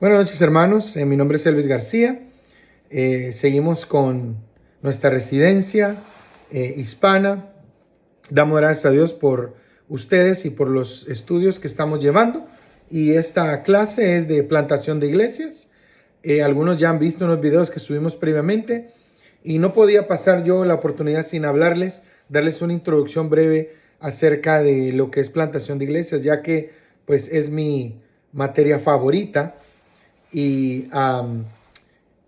Buenas noches, hermanos. Mi nombre es Elvis García. Seguimos con nuestra residencia hispana. Damos gracias a Dios por ustedes y por los estudios que estamos llevando. Y esta clase es de plantación de iglesias. Algunos ya han visto unos videos que subimos previamente. Y no podía pasar yo la oportunidad sin darles una introducción breve acerca de lo que es plantación de iglesias, ya que pues es mi materia favorita. Y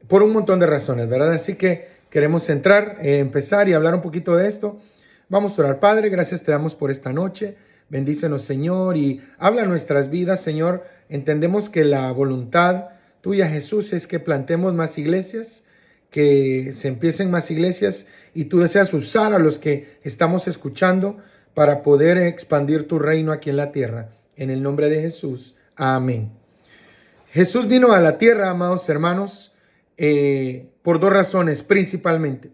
por un montón de razones, ¿verdad? Así que queremos empezar y hablar un poquito de esto. Vamos a orar. Padre, gracias te damos por esta noche. Bendícenos, Señor, y habla nuestras vidas, Señor. Entendemos que la voluntad tuya, Jesús, es que plantemos más iglesias, que se empiecen más iglesias, y tú deseas usar a los que estamos escuchando para poder expandir tu reino aquí en la tierra. En el nombre de Jesús. Amén. Jesús vino a la tierra, amados hermanos, por dos razones principalmente.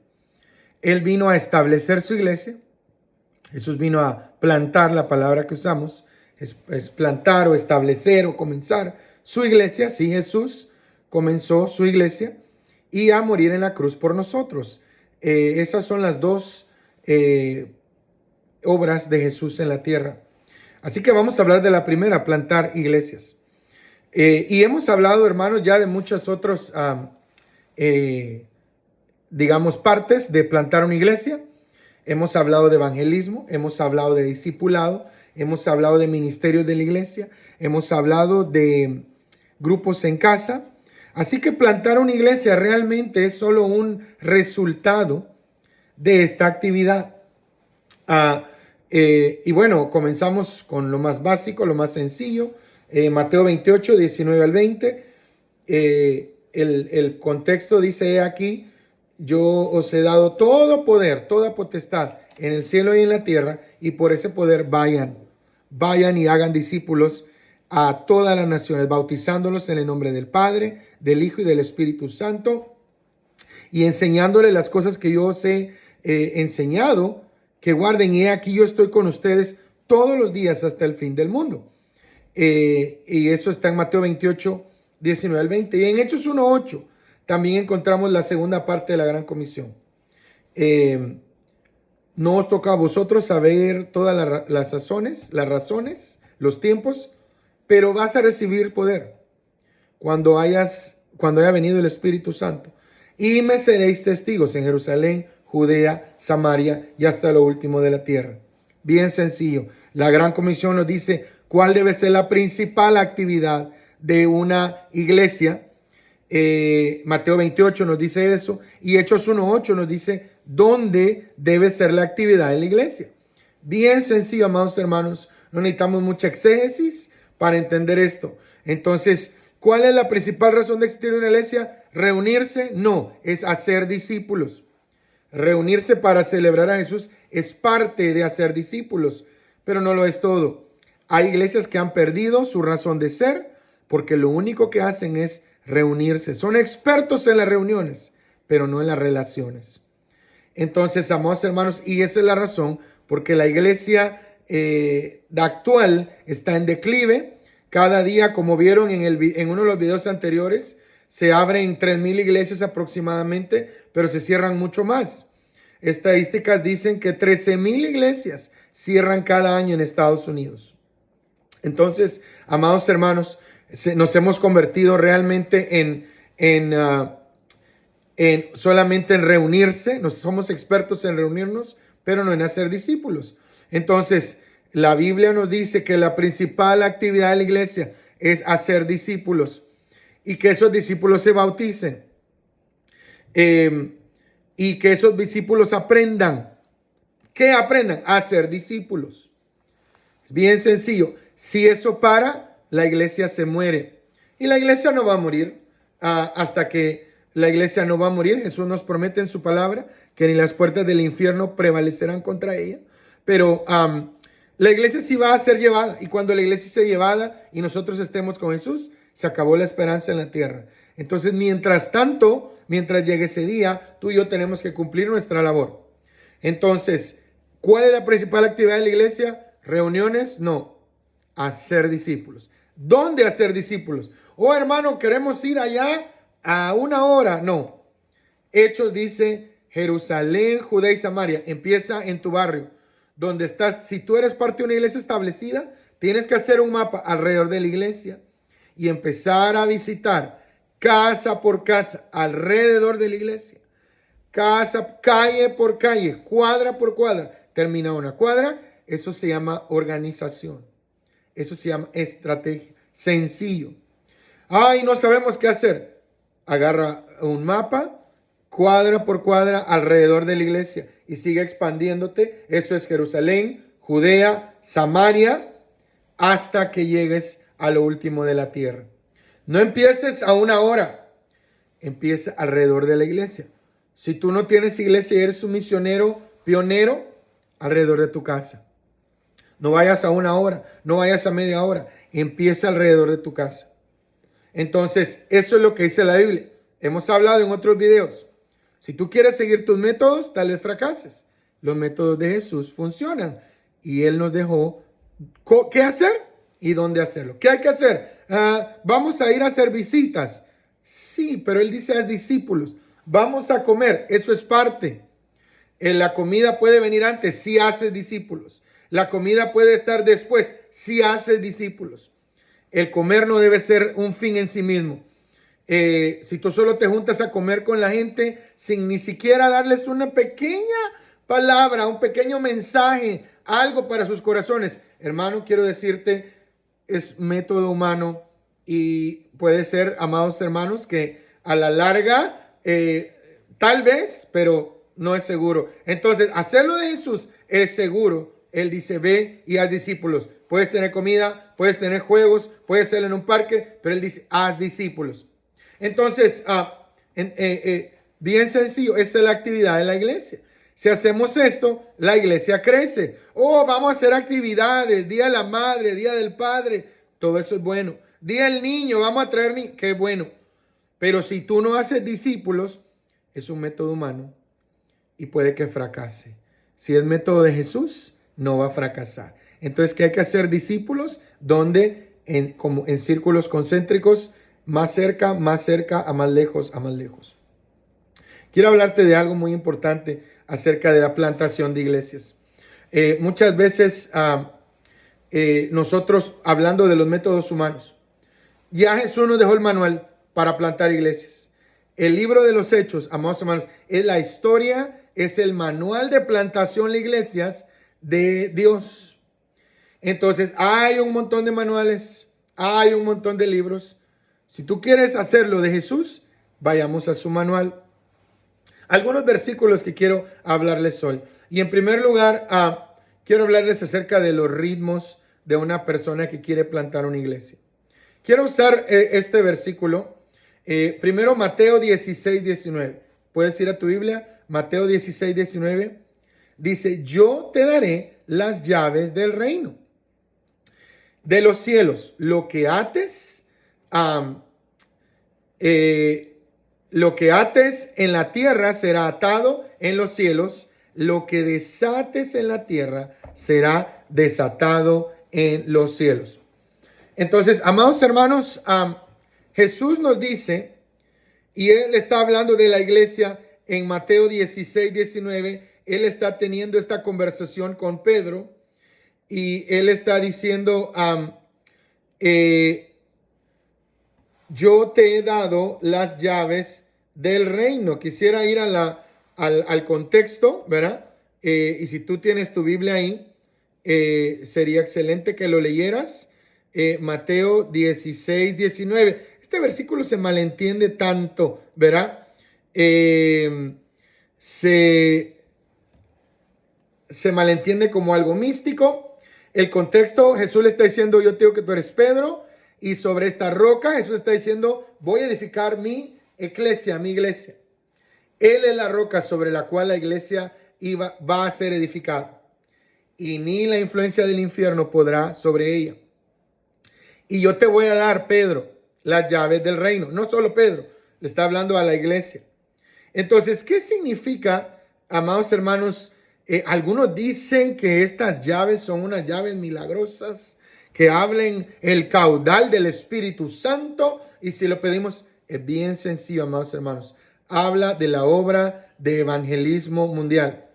Él vino a establecer su iglesia. Jesús vino a plantar, la palabra que usamos es plantar o establecer o comenzar su iglesia. Sí, Jesús comenzó su iglesia y a morir en la cruz por nosotros. Esas son las dos obras de Jesús en la tierra. Así que vamos a hablar de la primera, plantar iglesias. Y hemos hablado, hermanos, ya de muchas otras, partes de plantar una iglesia. Hemos hablado de evangelismo, hemos hablado de discipulado, hemos hablado de ministerios de la iglesia, hemos hablado de grupos en casa. Así que plantar una iglesia realmente es solo un resultado de esta actividad. Y bueno, comenzamos con lo más básico, lo más sencillo. Mateo 28, 19 al 20, el contexto dice aquí: yo os he dado todo poder, toda potestad en el cielo y en la tierra, y por ese poder vayan y hagan discípulos a todas las naciones, bautizándolos en el nombre del Padre, del Hijo y del Espíritu Santo, y enseñándoles las cosas que yo os he enseñado, que guarden, y he aquí yo estoy con ustedes todos los días hasta el fin del mundo. Y eso está en Mateo 28, 19 al 20. Y en Hechos 1, 8 también encontramos la segunda parte de la Gran Comisión. No os toca a vosotros saber todas las razones, los tiempos, pero vas a recibir poder cuando haya venido el Espíritu Santo. Y me seréis testigos en Jerusalén, Judea, Samaria y hasta lo último de la tierra. Bien sencillo. La Gran Comisión nos dice cuál debe ser la principal actividad de una iglesia. Mateo 28 nos dice eso, y Hechos 1:8 nos dice dónde debe ser la actividad de la iglesia. Bien sencillo, amados hermanos, no necesitamos mucha exégesis para entender esto. Entonces, ¿cuál es la principal razón de existir una iglesia? ¿Reunirse? No, es hacer discípulos. Reunirse para celebrar a Jesús es parte de hacer discípulos, pero no lo es todo. Hay iglesias que han perdido su razón de ser porque lo único que hacen es reunirse. Son expertos en las reuniones, pero no en las relaciones. Entonces, amados hermanos, y esa es la razón porque la iglesia actual está en declive. Cada día, como vieron en uno de los videos anteriores, se abren 3,000 iglesias aproximadamente, pero se cierran mucho más. Estadísticas dicen que 13,000 iglesias cierran cada año en Estados Unidos. Entonces, amados hermanos, nos hemos convertido realmente en solamente en reunirse. Somos expertos en reunirnos, pero no en hacer discípulos. Entonces, la Biblia nos dice que la principal actividad de la iglesia es hacer discípulos y que esos discípulos se bauticen y que esos discípulos aprendan. ¿Qué aprendan? A ser discípulos. Es bien sencillo. Si eso para, la iglesia se muere. Y la iglesia no va a morir hasta que la iglesia no va a morir. Jesús nos promete en su palabra que ni las puertas del infierno prevalecerán contra ella. Pero la iglesia sí va a ser llevada. Y cuando la iglesia sea llevada y nosotros estemos con Jesús, se acabó la esperanza en la tierra. Entonces, mientras llegue ese día, tú y yo tenemos que cumplir nuestra labor. Entonces, ¿cuál es la principal actividad de la iglesia? ¿Reuniones? No. Hacer discípulos. ¿Dónde hacer discípulos? Oh, hermano, queremos ir allá a 1 hora. No. Hechos dice Jerusalén, Judea y Samaria. Empieza en tu barrio, donde estás. Si tú eres parte de una iglesia establecida, tienes que hacer un mapa alrededor de la iglesia y empezar a visitar casa por casa alrededor de la iglesia. Casa, calle por calle, cuadra por cuadra. Termina una cuadra. Eso se llama organización. Eso se llama estrategia. Sencillo. Ay, no sabemos qué hacer. Agarra un mapa, cuadra por cuadra alrededor de la iglesia y sigue expandiéndote. Eso es Jerusalén, Judea, Samaria, hasta que llegues a lo último de la tierra. No empieces a 1 hora. Empieza alrededor de la iglesia. Si tú no tienes iglesia y eres un misionero pionero, alrededor de tu casa. No vayas a 1 hora, no vayas a media hora. Empieza alrededor de tu casa. Entonces, eso es lo que dice la Biblia. Hemos hablado en otros videos. Si tú quieres seguir tus métodos, tal vez fracases. Los métodos de Jesús funcionan. Y Él nos dejó qué hacer y dónde hacerlo. ¿Qué hay que hacer? Vamos a ir a hacer visitas. Sí, pero Él dice a los discípulos, vamos a comer. Eso es parte. La comida puede venir antes si haces discípulos. La comida puede estar después si haces discípulos. El comer no debe ser un fin en sí mismo. Si tú solo te juntas a comer con la gente sin ni siquiera darles una pequeña palabra, un pequeño mensaje, algo para sus corazones, hermano, quiero decirte, es método humano y puede ser, amados hermanos, que a la larga, tal vez, pero no es seguro. Entonces, hacerlo de Jesús es seguro. Él dice, ve y haz discípulos. Puedes tener comida, puedes tener juegos, puedes ser en un parque, pero Él dice, haz discípulos. Entonces, bien sencillo, esta es la actividad de la iglesia. Si hacemos esto, la iglesia crece. Oh, vamos a hacer actividades, Día de la Madre, Día del Padre, todo eso es bueno. Día del Niño, vamos a traer niños, qué bueno. Pero si tú no haces discípulos, es un método humano y puede que fracase. Si es método de Jesús, no va a fracasar. Entonces, ¿qué hay que hacer? Discípulos, donde como en círculos concéntricos, más cerca, a más lejos, a más lejos. Quiero hablarte de algo muy importante acerca de la plantación de iglesias. Muchas veces nosotros, hablando de los métodos humanos, ya Jesús nos dejó el manual para plantar iglesias. El libro de los Hechos, amados hermanos, es la historia, es el manual de plantación de iglesias de Dios. Entonces, hay un montón de manuales, hay un montón de libros. Si tú quieres hacerlo de Jesús, vayamos a su manual. Algunos versículos que quiero hablarles hoy. Y en primer lugar, quiero hablarles acerca de los ritmos de una persona que quiere plantar una iglesia. Quiero usar este versículo. Primero, Mateo 16, 19. Puedes ir a tu Biblia, Mateo 16, 19. Dice, yo te daré las llaves del reino de los cielos. Lo que ates en la tierra será atado en los cielos. Lo que desates en la tierra será desatado en los cielos. Entonces, amados hermanos, Jesús nos dice, y Él está hablando de la iglesia en Mateo 16, 19. Él está teniendo esta conversación con Pedro y Él está diciendo, yo te he dado las llaves del reino. Quisiera ir al contexto, ¿verdad? Y si tú tienes tu Biblia ahí, sería excelente que lo leyeras. Mateo 16, 19. Este versículo se malentiende tanto, ¿verdad? Se malentiende como algo místico. El contexto, Jesús le está diciendo, yo te digo que tú eres Pedro, y sobre esta roca Jesús está diciendo, voy a edificar mi iglesia, mi iglesia. Él es la roca sobre la cual la iglesia va a ser edificada, y ni la influencia del infierno podrá sobre ella. Y yo te voy a dar, Pedro, las llaves del reino. No solo Pedro, le está hablando a la iglesia. Entonces, ¿qué significa, amados hermanos? Algunos dicen que estas llaves son unas llaves milagrosas que hablen el caudal del Espíritu Santo. Y si lo pedimos, es bien sencillo, amados hermanos. Habla de la obra de evangelismo mundial.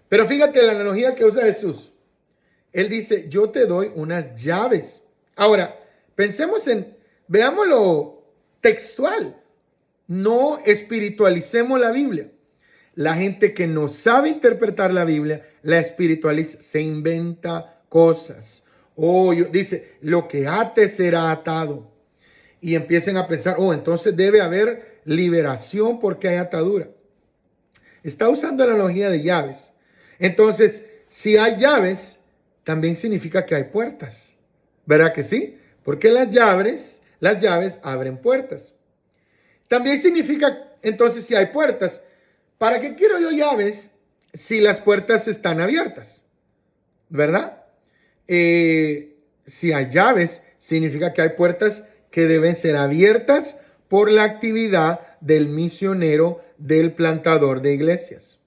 Pero fíjate la analogía que usa Jesús. Él dice, yo te doy unas llaves. Ahora, veámoslo textual. No espiritualicemos la Biblia. La gente que no sabe interpretar la Biblia, la espiritualiza, se inventa cosas. Dice, lo que ate será atado. Y empiecen a pensar, entonces debe haber liberación porque hay atadura. Está usando la analogía de llaves. Entonces, si hay llaves, también significa que hay puertas. ¿Verdad que sí? Porque las llaves abren puertas. También significa, entonces, si hay puertas, ¿para qué quiero yo llaves si las puertas están abiertas? ¿Verdad? Si hay llaves, significa que hay puertas que deben ser abiertas por la actividad del misionero, del plantador de iglesias.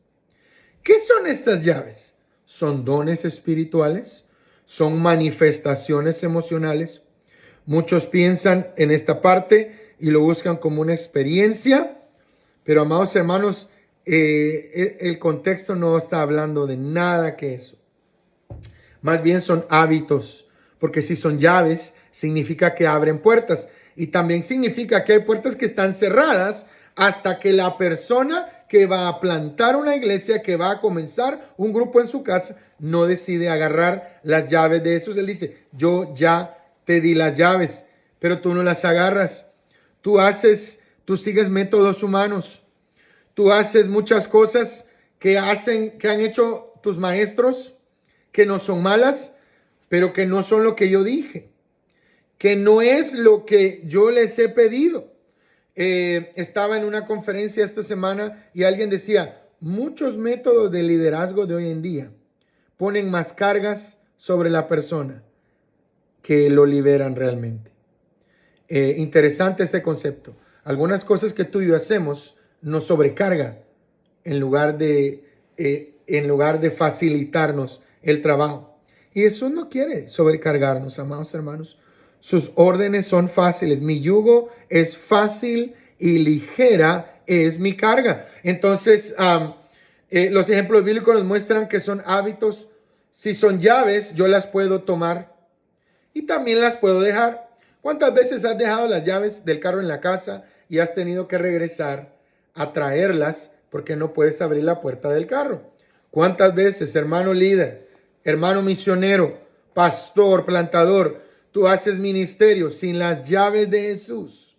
¿Qué son estas llaves? Son dones espirituales, son manifestaciones emocionales. Muchos piensan en esta parte y lo buscan como una experiencia, pero amados hermanos, el contexto no está hablando de nada que eso. Más bien son hábitos, porque si son llaves, significa que abren puertas. Y también significa que hay puertas que están cerradas hasta que la persona que va a plantar una iglesia, que va a comenzar un grupo en su casa, no decide agarrar las llaves de esos. Él dice, yo ya te di las llaves, pero tú no las agarras. Tú sigues métodos humanos. Tú haces muchas cosas que han hecho tus maestros, que no son malas, pero que no son lo que yo dije, que no es lo que yo les he pedido. Estaba en una conferencia esta semana y alguien decía, muchos métodos de liderazgo de hoy en día ponen más cargas sobre la persona que lo liberan realmente. Interesante este concepto. Algunas cosas que tú y yo hacemos nos sobrecarga en lugar de facilitarnos el trabajo. Y Jesús no quiere sobrecargarnos, amados hermanos. Sus órdenes son fáciles. Mi yugo es fácil y ligera es mi carga. Entonces, los ejemplos bíblicos nos muestran que son hábitos. Si son llaves, yo las puedo tomar y también las puedo dejar. ¿Cuántas veces has dejado las llaves del carro en la casa y has tenido que regresar a traerlas porque no puedes abrir la puerta del carro? ¿Cuántas veces, hermano líder, hermano misionero, pastor, plantador, tú haces ministerio sin las llaves de Jesús?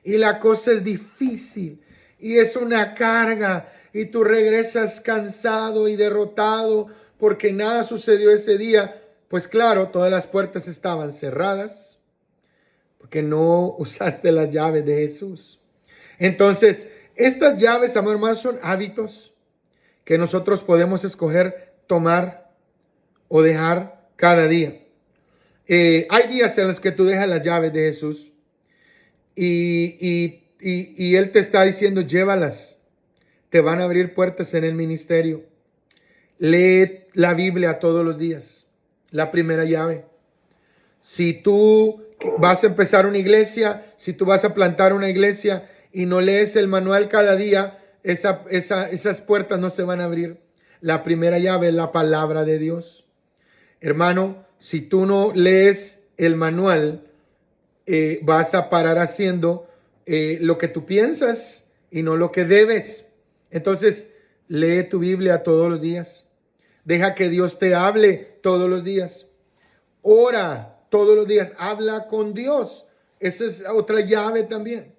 Y la cosa es difícil y es una carga y tú regresas cansado y derrotado porque nada sucedió ese día. Pues claro, todas las puertas estaban cerradas porque no usaste las llaves de Jesús. Entonces, estas llaves, hermanos, son hábitos que nosotros podemos escoger tomar o dejar cada día. Hay días en los que tú dejas las llaves de Jesús y Él te está diciendo, llévalas. Te van a abrir puertas en el ministerio. Lee la Biblia todos los días. La primera llave. Si tú vas a empezar una iglesia, si tú vas a plantar una iglesia y no lees el manual cada día, esas puertas no se van a abrir. La primera llave es la palabra de Dios. Hermano, si tú no lees el manual, vas a parar haciendo lo que tú piensas y no lo que debes. Entonces, lee tu Biblia todos los días. Deja que Dios te hable todos los días. Ora todos los días. Habla con Dios. Esa es otra llave también.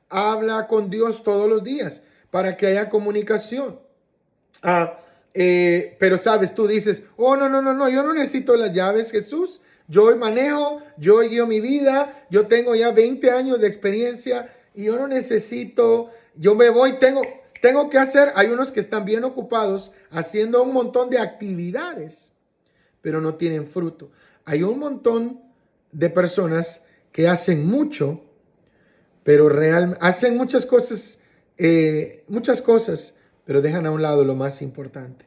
Habla con Dios todos los días para que haya comunicación. Pero sabes, tú dices, no, yo no necesito las llaves, Jesús. Yo manejo, yo guío mi vida, yo tengo ya 20 años de experiencia y yo no necesito, yo me voy, tengo que hacer. Hay unos que están bien ocupados haciendo un montón de actividades, pero no tienen fruto. Hay un montón de personas que hacen mucho, pero hacen muchas cosas, pero dejan a un lado lo más importante.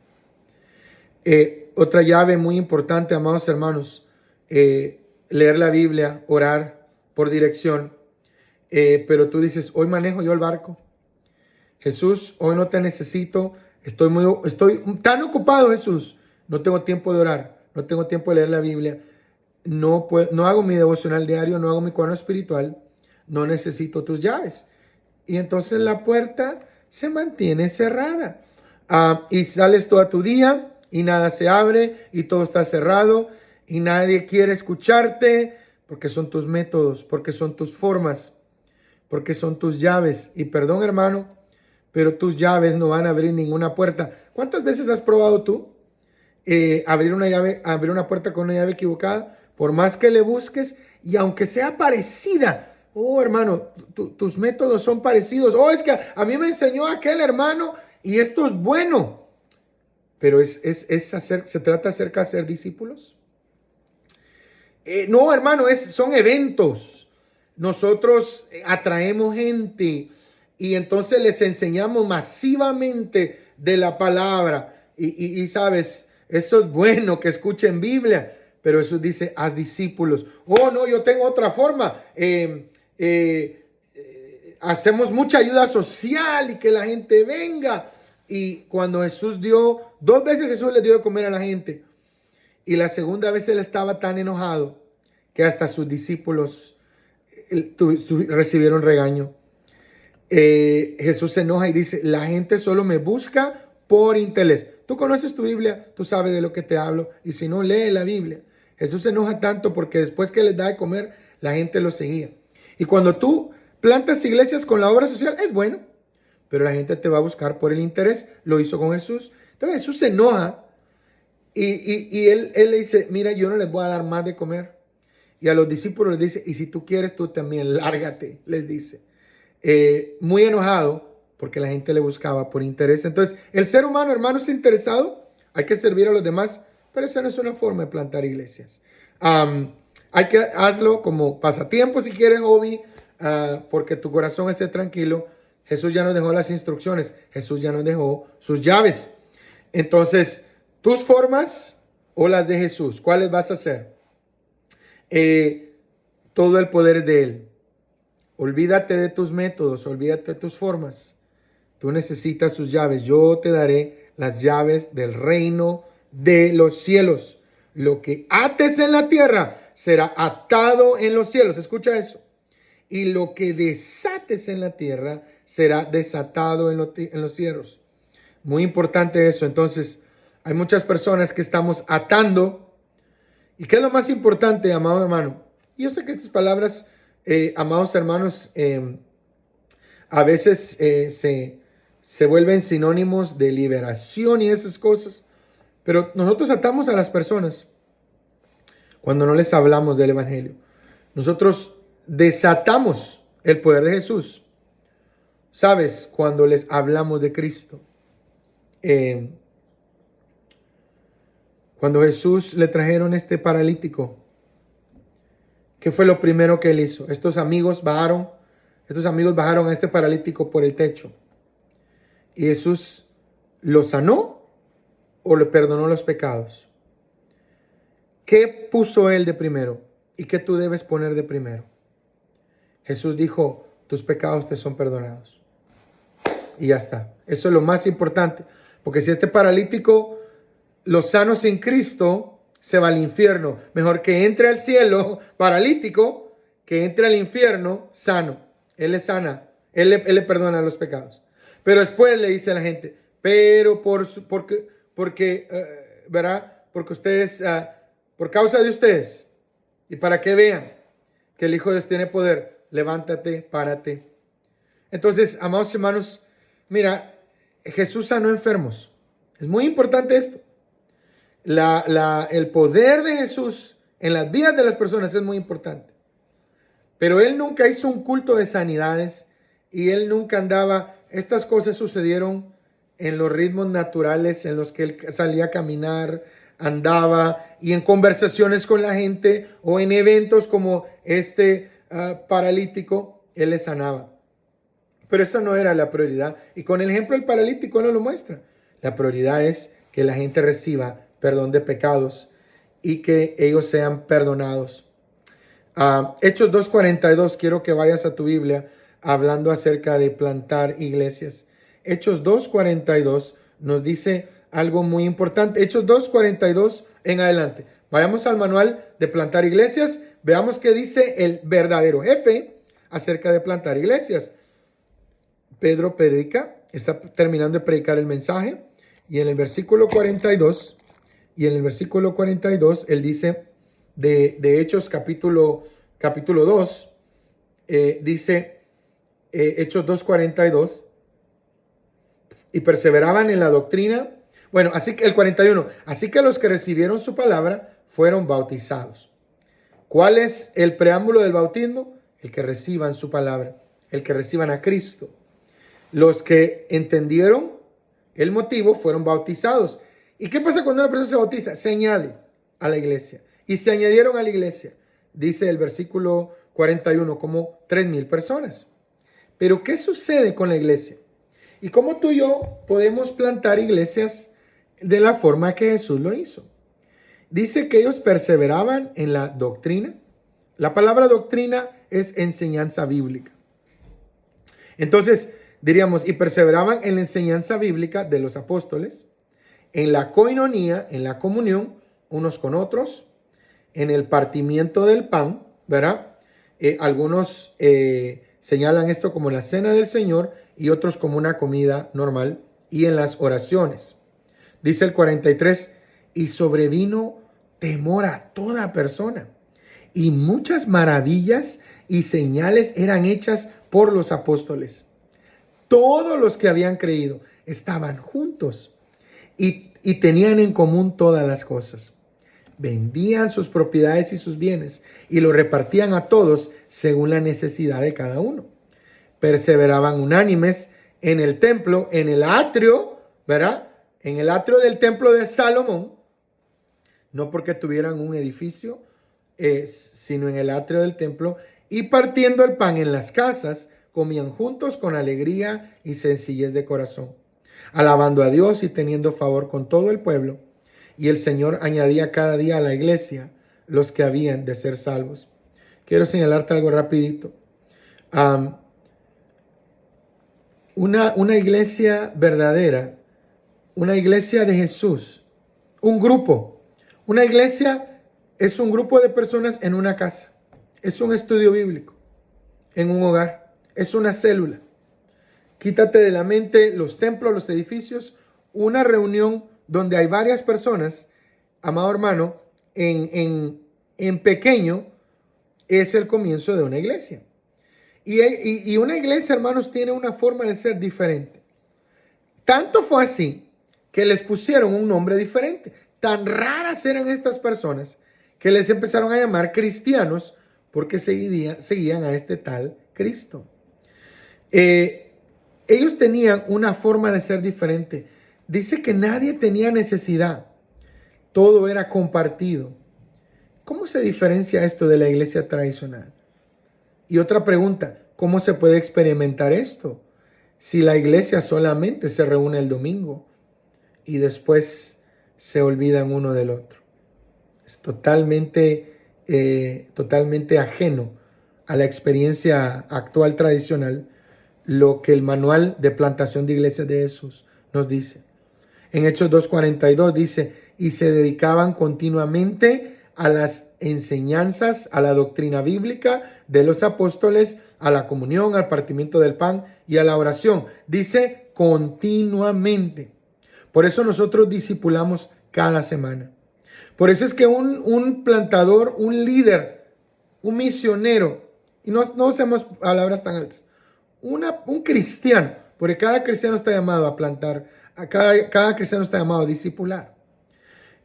Otra llave muy importante, amados hermanos, leer la Biblia, orar por dirección. Pero tú dices, hoy manejo yo el barco. Jesús, hoy no te necesito. Estoy tan ocupado, Jesús. No tengo tiempo de orar. No tengo tiempo de leer la Biblia. No hago mi devocional diario. No hago mi cuaderno espiritual. No necesito tus llaves. Y entonces la puerta se mantiene cerrada. Y sales todo tu día y nada se abre y todo está cerrado y nadie quiere escucharte porque son tus métodos, porque son tus formas, porque son tus llaves. Y perdón, hermano, pero tus llaves no van a abrir ninguna puerta. ¿Cuántas veces has probado tú abrir una puerta con una llave equivocada? Por más que le busques y aunque sea parecida, oh, hermano, tus métodos son parecidos. Oh, es que a mí me enseñó aquel hermano y esto es bueno. Pero se trata acerca de ser discípulos. No, hermano, son eventos. Nosotros atraemos gente y entonces les enseñamos masivamente de la palabra. Y sabes, eso es bueno que escuchen Biblia, pero eso dice, haz discípulos. Oh, no, yo tengo otra forma. Hacemos mucha ayuda social y que la gente venga. Y cuando Jesús dos veces Jesús le dio de comer a la gente. Y la segunda vez él estaba tan enojado que hasta sus discípulos recibieron regaño. Jesús se enoja y dice, la gente solo me busca por interés. Tú conoces tu Biblia, tú sabes de lo que te hablo. Y si no, lee la Biblia. Jesús se enoja tanto porque después que les da de comer, la gente lo seguía. Y cuando tú plantas iglesias con la obra social, es bueno. Pero la gente te va a buscar por el interés. Lo hizo con Jesús. Entonces Jesús se enoja y él le dice, mira, yo no les voy a dar más de comer. Y a los discípulos les dice, y si tú quieres, tú también, lárgate, les dice. Muy enojado porque la gente le buscaba por interés. Entonces, el ser humano, hermano, es interesado. Hay que servir a los demás, pero esa no es una forma de plantar iglesias. Hazlo como pasatiempo si quieres, hobby, porque tu corazón esté tranquilo. Jesús ya nos dejó las instrucciones. Jesús ya nos dejó sus llaves. Entonces, tus formas o las de Jesús, ¿cuáles vas a hacer? Todo el poder es de Él. Olvídate de tus métodos, olvídate de tus formas. Tú necesitas sus llaves. Yo te daré las llaves del reino de los cielos. Lo que ates en la tierra será atado en los cielos. Escucha eso. Y lo que desates en la tierra será desatado en los cielos. Muy importante eso. Entonces, hay muchas personas que estamos atando. ¿Y qué es lo más importante, amado hermano? Yo sé que estas palabras, amados hermanos, a veces se vuelven sinónimos de liberación y esas cosas. Pero nosotros atamos a las personas cuando no les hablamos del evangelio. Nosotros desatamos el poder de Jesús. ¿Sabes? Cuando les hablamos de Cristo. Cuando Jesús le trajeron este paralítico, ¿qué fue lo primero que él hizo? Estos amigos bajaron a este paralítico por el techo. ¿Y Jesús lo sanó o le perdonó los pecados? ¿Qué puso él de primero? ¿Y qué tú debes poner de primero? Jesús dijo, tus pecados te son perdonados. Y ya está. Eso es lo más importante. Porque si este paralítico lo sano sin Cristo, se va al infierno. Mejor que entre al cielo paralítico, que entre al infierno sano. Él le sana. Él le perdona los pecados. Pero después le dice a la gente, pero porque ustedes, por causa de ustedes, y para que vean que el Hijo de Dios tiene poder, levántate, párate. Entonces, amados hermanos, mira, Jesús sanó enfermos. Es muy importante esto. El poder de Jesús en las vidas de las personas es muy importante. Pero Él nunca hizo un culto de sanidades y Él nunca andaba. Estas cosas sucedieron en los ritmos naturales en los que Él salía a caminar, andaba y en conversaciones con la gente o en eventos como este paralítico, Él le sanaba. Pero esa no era la prioridad. Y con el ejemplo del paralítico no lo muestra. La prioridad es que la gente reciba perdón de pecados y que ellos sean perdonados. Hechos 2:42, quiero que vayas a tu Biblia hablando acerca de plantar iglesias. Hechos 2:42 nos dice algo muy importante. Hechos 2:42 en adelante. Vayamos al manual de plantar iglesias. Veamos qué dice el verdadero jefe acerca de plantar iglesias. Pedro predica, está terminando de predicar el mensaje, y en el versículo 42, él dice de Hechos capítulo 2, dice Hechos 2:42, y perseveraban en la doctrina. Bueno, así que el 41, así que los que recibieron su palabra fueron bautizados. ¿Cuál es el preámbulo del bautismo? El que reciban su palabra, el que reciban a Cristo. Los que entendieron el motivo fueron bautizados. ¿Y qué pasa cuando una persona se bautiza? Se añade a la iglesia. Y se añadieron a la iglesia, dice el versículo 41, como 3,000 personas. Pero ¿qué sucede con la iglesia? ¿Y cómo tú y yo podemos plantar iglesias de la forma que Jesús lo hizo? Dice que ellos perseveraban en la doctrina. La palabra doctrina es enseñanza bíblica. Entonces, diríamos, y perseveraban en la enseñanza bíblica de los apóstoles, en la coinonía, en la comunión unos con otros, en el partimiento del pan, ¿verdad? Algunos señalan esto como la cena del Señor y otros como una comida normal, y en las oraciones. Dice el 43, y sobrevino temor a toda persona, y muchas maravillas y señales eran hechas por los apóstoles. Todos los que habían creído estaban juntos y tenían en común todas las cosas. Vendían sus propiedades y sus bienes y lo repartían a todos según la necesidad de cada uno. Perseveraban unánimes en el templo, en el atrio, ¿verdad? En el atrio del templo de Salomón, no porque tuvieran un edificio, sino en el atrio del templo, y partiendo el pan en las casas, comían juntos con alegría y sencillez de corazón, alabando a Dios y teniendo favor con todo el pueblo. Y el Señor añadía cada día a la iglesia los que habían de ser salvos. Quiero señalarte algo rapidito. Una iglesia verdadera, una iglesia de Jesús, un grupo. Una iglesia es un grupo de personas en una casa. Es un estudio bíblico, en un hogar. Es una célula. Quítate de la mente los templos, los edificios. Una reunión donde hay varias personas, amado hermano, en pequeño, es el comienzo de una iglesia. Y una iglesia, hermanos, tiene una forma de ser diferente. Tanto fue así que les pusieron un nombre diferente. Tan raras eran estas personas que les empezaron a llamar cristianos porque seguían a este tal Cristo. Ellos tenían una forma de ser diferente. Dice que nadie tenía necesidad. Todo era compartido. ¿Cómo se diferencia esto de la iglesia tradicional? Y otra pregunta, ¿cómo se puede experimentar esto si la iglesia solamente se reúne el domingo y después se olvidan uno del otro? Es totalmente ajeno a la experiencia actual tradicional lo que el manual de plantación de iglesias de Jesús nos dice. En Hechos 2:42 dice, y se dedicaban continuamente a las enseñanzas, a la doctrina bíblica de los apóstoles, a la comunión, al partimiento del pan y a la oración. Dice continuamente. Por eso nosotros discipulamos cada semana. Por eso es que un plantador, un líder, un misionero, y no usemos palabras tan altas, un cristiano, porque cada cristiano está llamado a plantar, cada cristiano está llamado a discipular.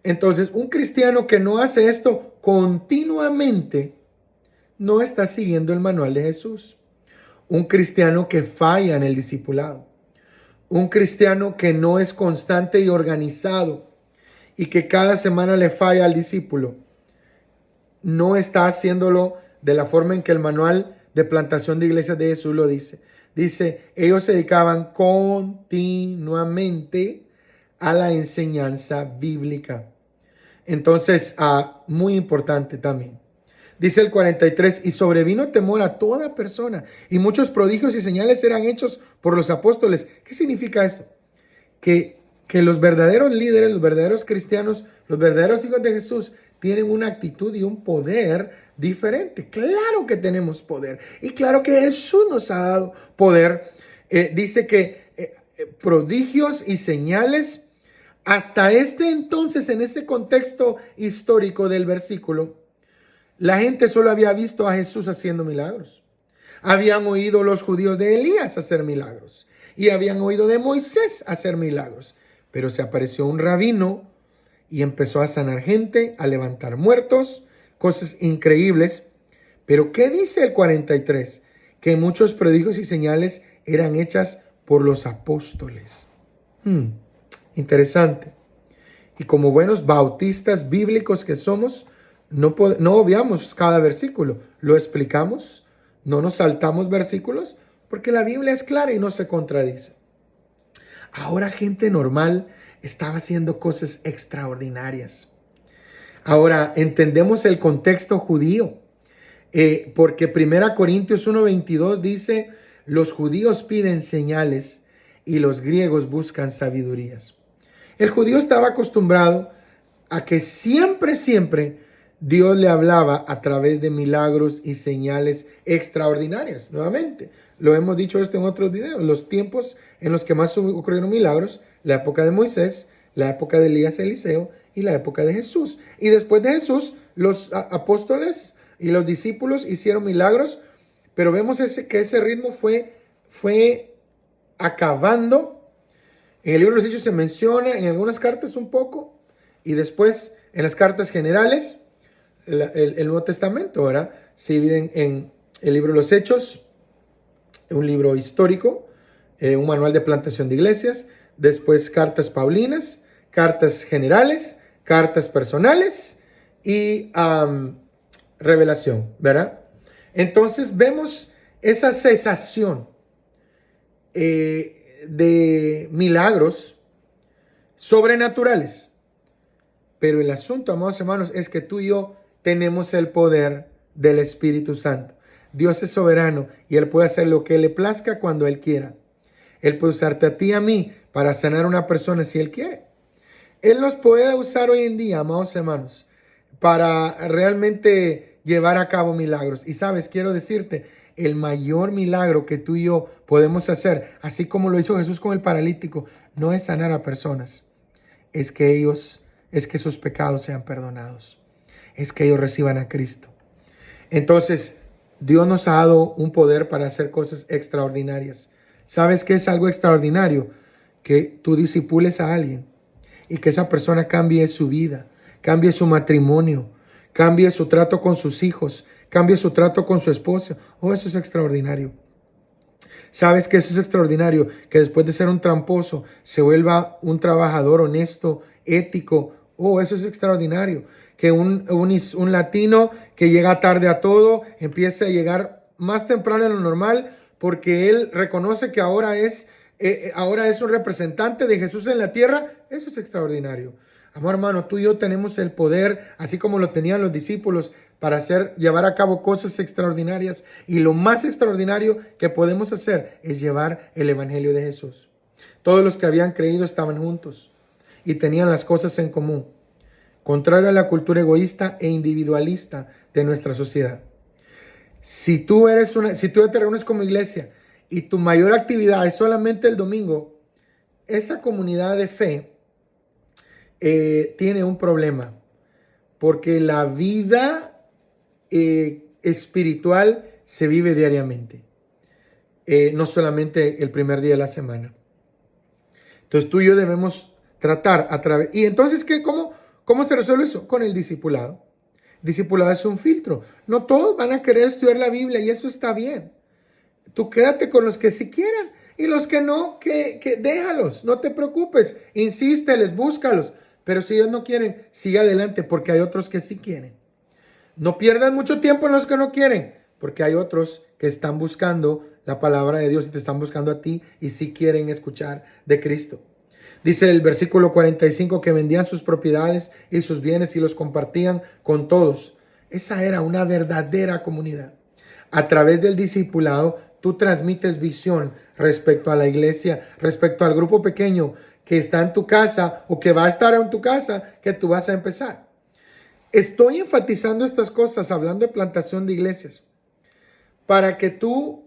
Entonces, un cristiano que no hace esto continuamente no está siguiendo el manual de Jesús. Un cristiano que falla en el discipulado. Un cristiano que no es constante y organizado y que cada semana le falla al discípulo. No está haciéndolo de la forma en que el manual de plantación de iglesias de Jesús lo dice. Dice, ellos se dedicaban continuamente a la enseñanza bíblica. Entonces, muy importante también. Dice el 43, y sobrevino temor a toda persona, y muchos prodigios y señales eran hechos por los apóstoles. ¿Qué significa esto? Que los verdaderos líderes, los verdaderos cristianos, los verdaderos hijos de Jesús tienen una actitud y un poder diferente. Claro que tenemos poder, y claro que Jesús nos ha dado poder. Dice que prodigios y señales, hasta este entonces, en ese contexto histórico del versículo, la gente solo había visto a Jesús haciendo milagros. Habían oído los judíos de Elías hacer milagros y habían oído de Moisés hacer milagros. Pero se apareció un rabino y empezó a sanar gente, a levantar muertos, cosas increíbles. Pero ¿qué dice el 43? Que muchos prodigios y señales eran hechas por los apóstoles. Interesante. Y como buenos bautistas bíblicos que somos, no obviamos cada versículo, lo explicamos, no nos saltamos versículos, porque la Biblia es clara y no se contradice. Ahora gente normal estaba haciendo cosas extraordinarias. Ahora entendemos el contexto judío, porque 1 Corintios 1:22 dice, los judíos piden señales y los griegos buscan sabidurías. El judío estaba acostumbrado a que siempre Dios le hablaba a través de milagros y señales extraordinarias. Nuevamente, lo hemos dicho esto en otros videos, los tiempos en los que más ocurrieron milagros, la época de Moisés, la época de Elías y Eliseo y la época de Jesús. Y después de Jesús, los apóstoles y los discípulos hicieron milagros, pero vemos que ese ritmo fue acabando. En el libro de los Hechos se menciona en algunas cartas un poco, y después en las cartas generales, el Nuevo Testamento, ¿verdad? Se dividen en el libro de los Hechos, un libro histórico, un manual de plantación de iglesias, después cartas paulinas, cartas generales, cartas personales y revelación, ¿verdad? Entonces vemos esa cesación de milagros sobrenaturales. Pero el asunto, amados hermanos, es que tú y yo tenemos el poder del Espíritu Santo. Dios es soberano y Él puede hacer lo que le plazca cuando Él quiera. Él puede usarte a ti y a mí para sanar a una persona si Él quiere. Él nos puede usar hoy en día, amados hermanos, para realmente llevar a cabo milagros. Y sabes, quiero decirte, el mayor milagro que tú y yo podemos hacer, así como lo hizo Jesús con el paralítico, no es sanar a personas, es que sus pecados sean perdonados, es que ellos reciban a Cristo. Entonces, Dios nos ha dado un poder para hacer cosas extraordinarias. ¿Sabes qué es algo extraordinario? Que tú discipules a alguien y que esa persona cambie su vida, cambie su matrimonio, cambie su trato con sus hijos, cambie su trato con su esposa. Oh, eso es extraordinario. ¿Sabes que eso es extraordinario? Que después de ser un tramposo se vuelva un trabajador honesto, ético. Oh, eso es extraordinario. Que un latino que llega tarde a todo empiece a llegar más temprano de lo normal porque él reconoce que ahora es un representante de Jesús en la tierra. Eso es extraordinario. Amor hermano, tú y yo tenemos el poder, así como lo tenían los discípulos, para llevar a cabo cosas extraordinarias. Y lo más extraordinario que podemos hacer es llevar el evangelio de Jesús. Todos los que habían creído estaban juntos y tenían las cosas en común, contrario a la cultura egoísta e individualista de nuestra sociedad. Si tú te reúnes como iglesia y tu mayor actividad es solamente el domingo, esa comunidad de fe tiene un problema, porque la vida espiritual se vive diariamente, no solamente el primer día de la semana. Entonces tú y yo debemos tratar a través. Y entonces, ¿cómo se resuelve eso? Con el discipulado. Discipulado es un filtro. No todos van a querer estudiar la Biblia y eso está bien. Tú quédate con los que sí quieran y los que no, que déjalos, no te preocupes, insísteles, búscalos. Pero si ellos no quieren, sigue adelante porque hay otros que sí quieren. No pierdas mucho tiempo en los que no quieren, porque hay otros que están buscando la palabra de Dios y te están buscando a ti y sí quieren escuchar de Cristo. Dice el versículo 45 que vendían sus propiedades y sus bienes y los compartían con todos. Esa era una verdadera comunidad. A través del discipulado, tú transmites visión respecto a la iglesia, respecto al grupo pequeño que está en tu casa o que va a estar en tu casa, que tú vas a empezar. Estoy enfatizando estas cosas hablando de plantación de iglesias para que tú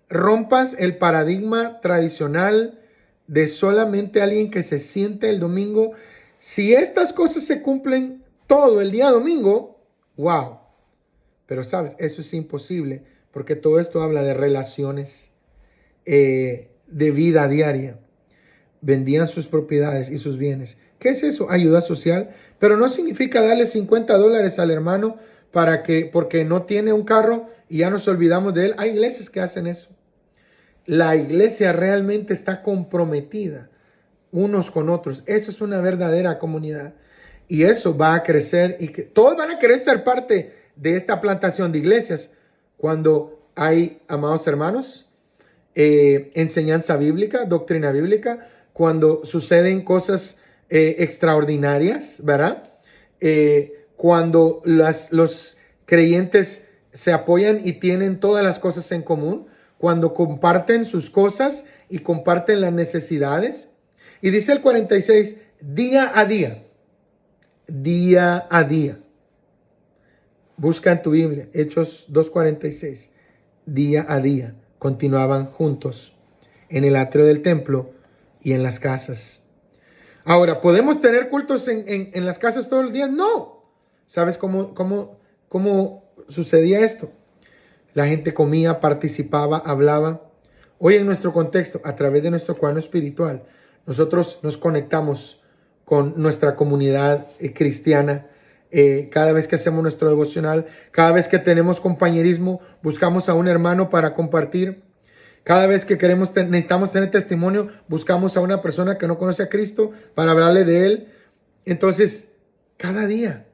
rompas el paradigma tradicional de solamente alguien que se siente el domingo. Si estas cosas se cumplen todo el día domingo, wow. Pero sabes, eso es imposible porque todo esto habla de relaciones, de vida diaria. Vendían sus propiedades y sus bienes. ¿Qué es eso? Ayuda social. Pero no significa darle $50 al hermano porque no tiene un carro y ya nos olvidamos de él. Hay iglesias que hacen eso. La iglesia realmente está comprometida unos con otros. Eso es una verdadera comunidad. Y eso va a crecer y todos van a querer ser parte de esta plantación de iglesias cuando hay, amados hermanos, enseñanza bíblica, doctrina bíblica, cuando suceden cosas extraordinarias, ¿verdad? Cuando los creyentes se apoyan y tienen todas las cosas en común, cuando comparten sus cosas y comparten las necesidades. Y dice el 46, día a día, día a día. Busca en tu Biblia, Hechos 2:46, día a día, continuaban juntos en el atrio del templo y en las casas. Ahora, ¿podemos tener cultos en las casas todo el día? No. ¿Sabes cómo sucedía esto? La gente comía, participaba, hablaba. Hoy en nuestro contexto, a través de nuestro cuaderno espiritual, nosotros nos conectamos con nuestra comunidad cristiana. Cada vez que hacemos nuestro devocional, cada vez que tenemos compañerismo, buscamos a un hermano para compartir. Cada vez que necesitamos tener testimonio, buscamos a una persona que no conoce a Cristo para hablarle de Él. Entonces, cada día,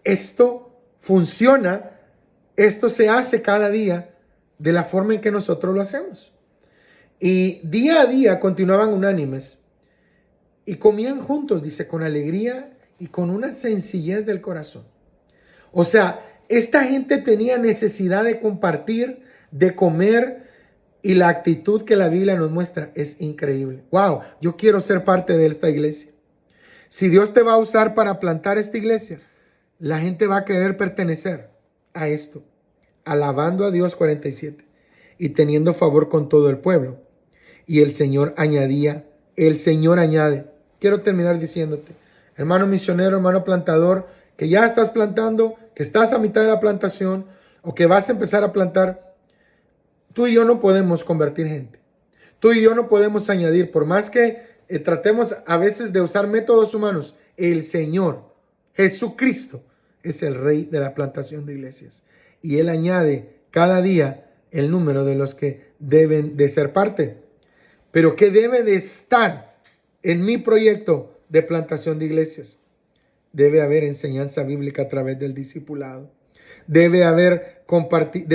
esto funciona, esto se hace cada día de la forma en que nosotros lo hacemos. Y día a día continuaban unánimes y comían juntos, dice, con alegría y con una sencillez del corazón. O sea, esta gente tenía necesidad de compartir, de comer. Y la actitud que la Biblia nos muestra es increíble. Wow, yo quiero ser parte de esta iglesia. Si Dios te va a usar para plantar esta iglesia, la gente va a querer pertenecer a esto. Alabando a Dios, 47. Y teniendo favor con todo el pueblo. Y el Señor añade. Quiero terminar diciéndote, hermano misionero, hermano plantador, que ya estás plantando, que estás a mitad de la plantación o que vas a empezar a plantar. Tú y yo no podemos convertir gente. Tú y yo no podemos añadir, por más que tratemos a veces de usar métodos humanos, el Señor, Jesucristo, es el Rey de la plantación de iglesias. Y Él añade cada día el número de los que deben de ser parte. Pero ¿qué debe de estar en mi proyecto de plantación de iglesias? Debe haber enseñanza bíblica a través del discipulado. Debe haber compartir,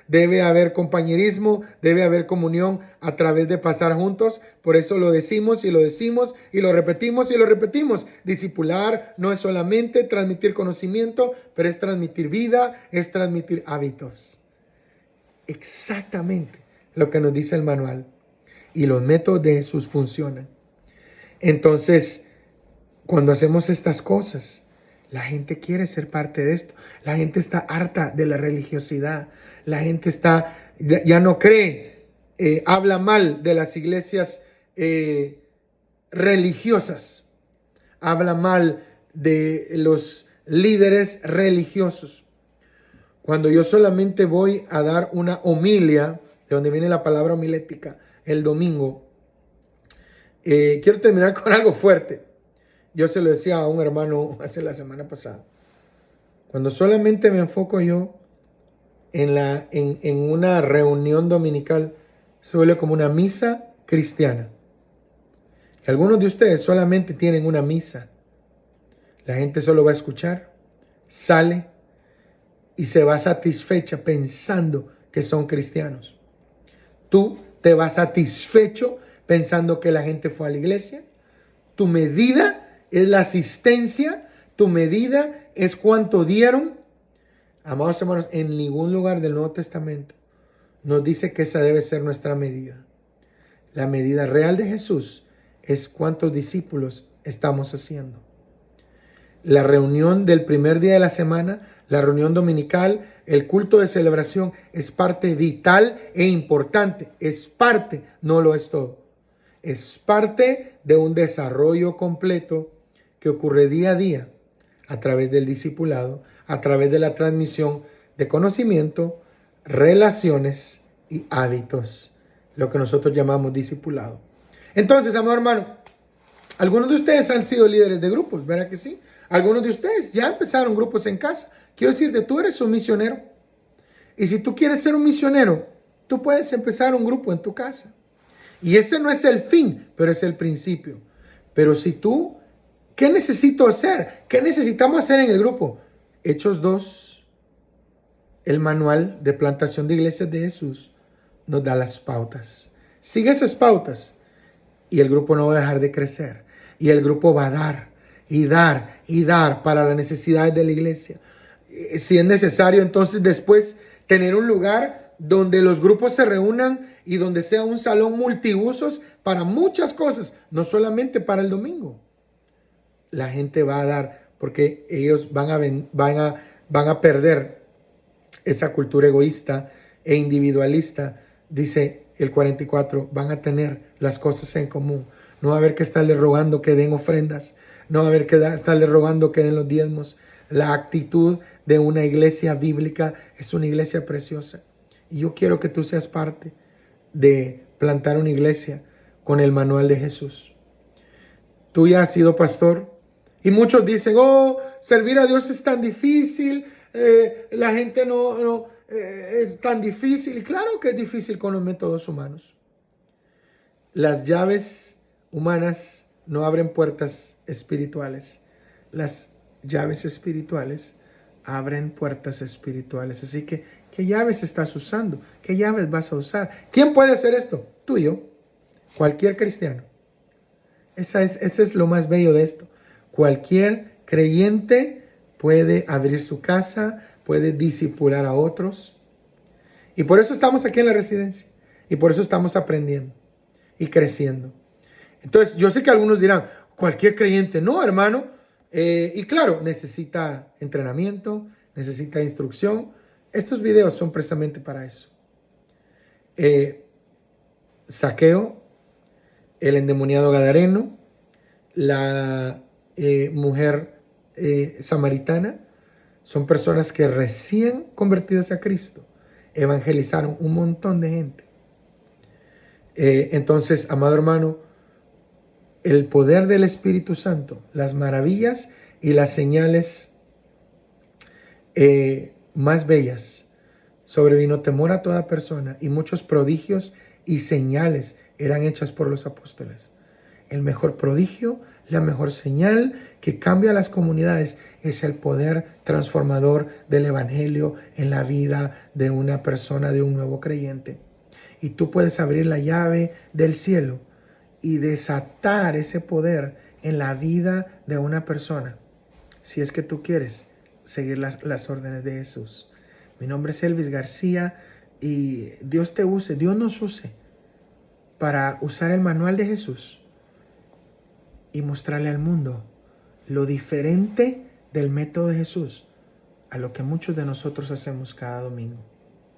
debe haber compañerismo, debe haber comunión a través de pasar juntos. Por eso lo decimos y lo decimos y lo repetimos y lo repetimos. Discipular no es solamente transmitir conocimiento, pero es transmitir vida, es transmitir hábitos. Exactamente lo que nos dice el manual. Y los métodos de Jesús funcionan. Entonces, cuando hacemos estas cosas, la gente quiere ser parte de esto. La gente está harta de la religiosidad. La gente ya no cree, habla mal de las iglesias religiosas. Habla mal de los líderes religiosos. Cuando yo solamente voy a dar una homilia, de donde viene la palabra homilética, el domingo, quiero terminar con algo fuerte. Yo se lo decía a un hermano hace la semana pasada. Cuando solamente me enfoco yo en una reunión dominical, se vuelve como una misa cristiana. Y algunos de ustedes solamente tienen una misa. La gente solo va a escuchar, sale y se va satisfecha pensando que son cristianos. Tú te vas satisfecho pensando que la gente fue a la iglesia. Tu medida es la asistencia, tu medida es cuánto dieron. Amados hermanos, en ningún lugar del Nuevo Testamento nos dice que esa debe ser nuestra medida. La medida real de Jesús es cuántos discípulos estamos haciendo. La reunión del primer día de la semana, la reunión dominical, el culto de celebración es parte vital e importante. Es parte, no lo es todo. Es parte de un desarrollo completo que ocurre día a día a través del discipulado, a través de la transmisión de conocimiento, relaciones y hábitos, lo que nosotros llamamos discipulado. Entonces, amado hermano, algunos de ustedes han sido líderes de grupos, ¿verdad que sí? Algunos de ustedes ya empezaron grupos en casa. Quiero decirte, tú eres un misionero. Y si tú quieres ser un misionero, tú puedes empezar un grupo en tu casa. Y ese no es el fin, pero es el principio. Pero si tú, ¿qué necesito hacer? ¿Qué necesitamos hacer en el grupo? Hechos 2, el manual de plantación de iglesias de Jesús, nos da las pautas. Sigue esas pautas y el grupo no va a dejar de crecer. Y el grupo va a dar y dar y dar para las necesidades de la iglesia. Si es necesario, entonces después tener un lugar donde los grupos se reúnan y donde sea un salón multiusos para muchas cosas, no solamente para el domingo. La gente va a dar porque ellos van a perder esa cultura egoísta e individualista. Dice el 44, van a tener las cosas en común. No va a haber que estarle rogando que den ofrendas. No va a haber que estarle rogando que den los diezmos. La actitud de una iglesia bíblica es una iglesia preciosa. Y yo quiero que tú seas parte de plantar una iglesia con el manual de Jesús. Tú ya has sido pastor y muchos dicen, servir a Dios es tan difícil, la gente no es tan difícil. Y claro que es difícil con los métodos humanos. Las llaves humanas no abren puertas espirituales. Las llaves espirituales abren puertas espirituales. Así que, ¿qué llaves estás usando? ¿Qué llaves vas a usar? ¿Quién puede hacer esto? Tú y yo. Cualquier cristiano. Ese es lo más bello de esto. Cualquier creyente puede abrir su casa, puede discipular a otros. Y por eso estamos aquí en la residencia. Y por eso estamos aprendiendo y creciendo. Entonces, yo sé que algunos dirán, cualquier creyente. No, hermano. Y claro, necesita entrenamiento, necesita instrucción. Estos videos son precisamente para eso. Zaqueo, el endemoniado gadareno, la mujer samaritana, son personas que recién convertidas a Cristo evangelizaron un montón de gente. Entonces, amado hermano, el poder del Espíritu Santo, las maravillas y las señales más bellas, sobrevino temor a toda persona y muchos prodigios y señales eran hechas por los apóstoles. El mejor prodigio, la mejor señal que cambia las comunidades es el poder transformador del evangelio en la vida de una persona, de un nuevo creyente. Y tú puedes abrir la llave del cielo y desatar ese poder en la vida de una persona, si es que tú quieres seguir las órdenes de Jesús. Mi nombre es Elvis García y Dios te use, Dios nos use para usar el manual de Jesús y mostrarle al mundo lo diferente del método de Jesús a lo que muchos de nosotros hacemos cada domingo.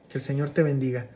Que el Señor te bendiga.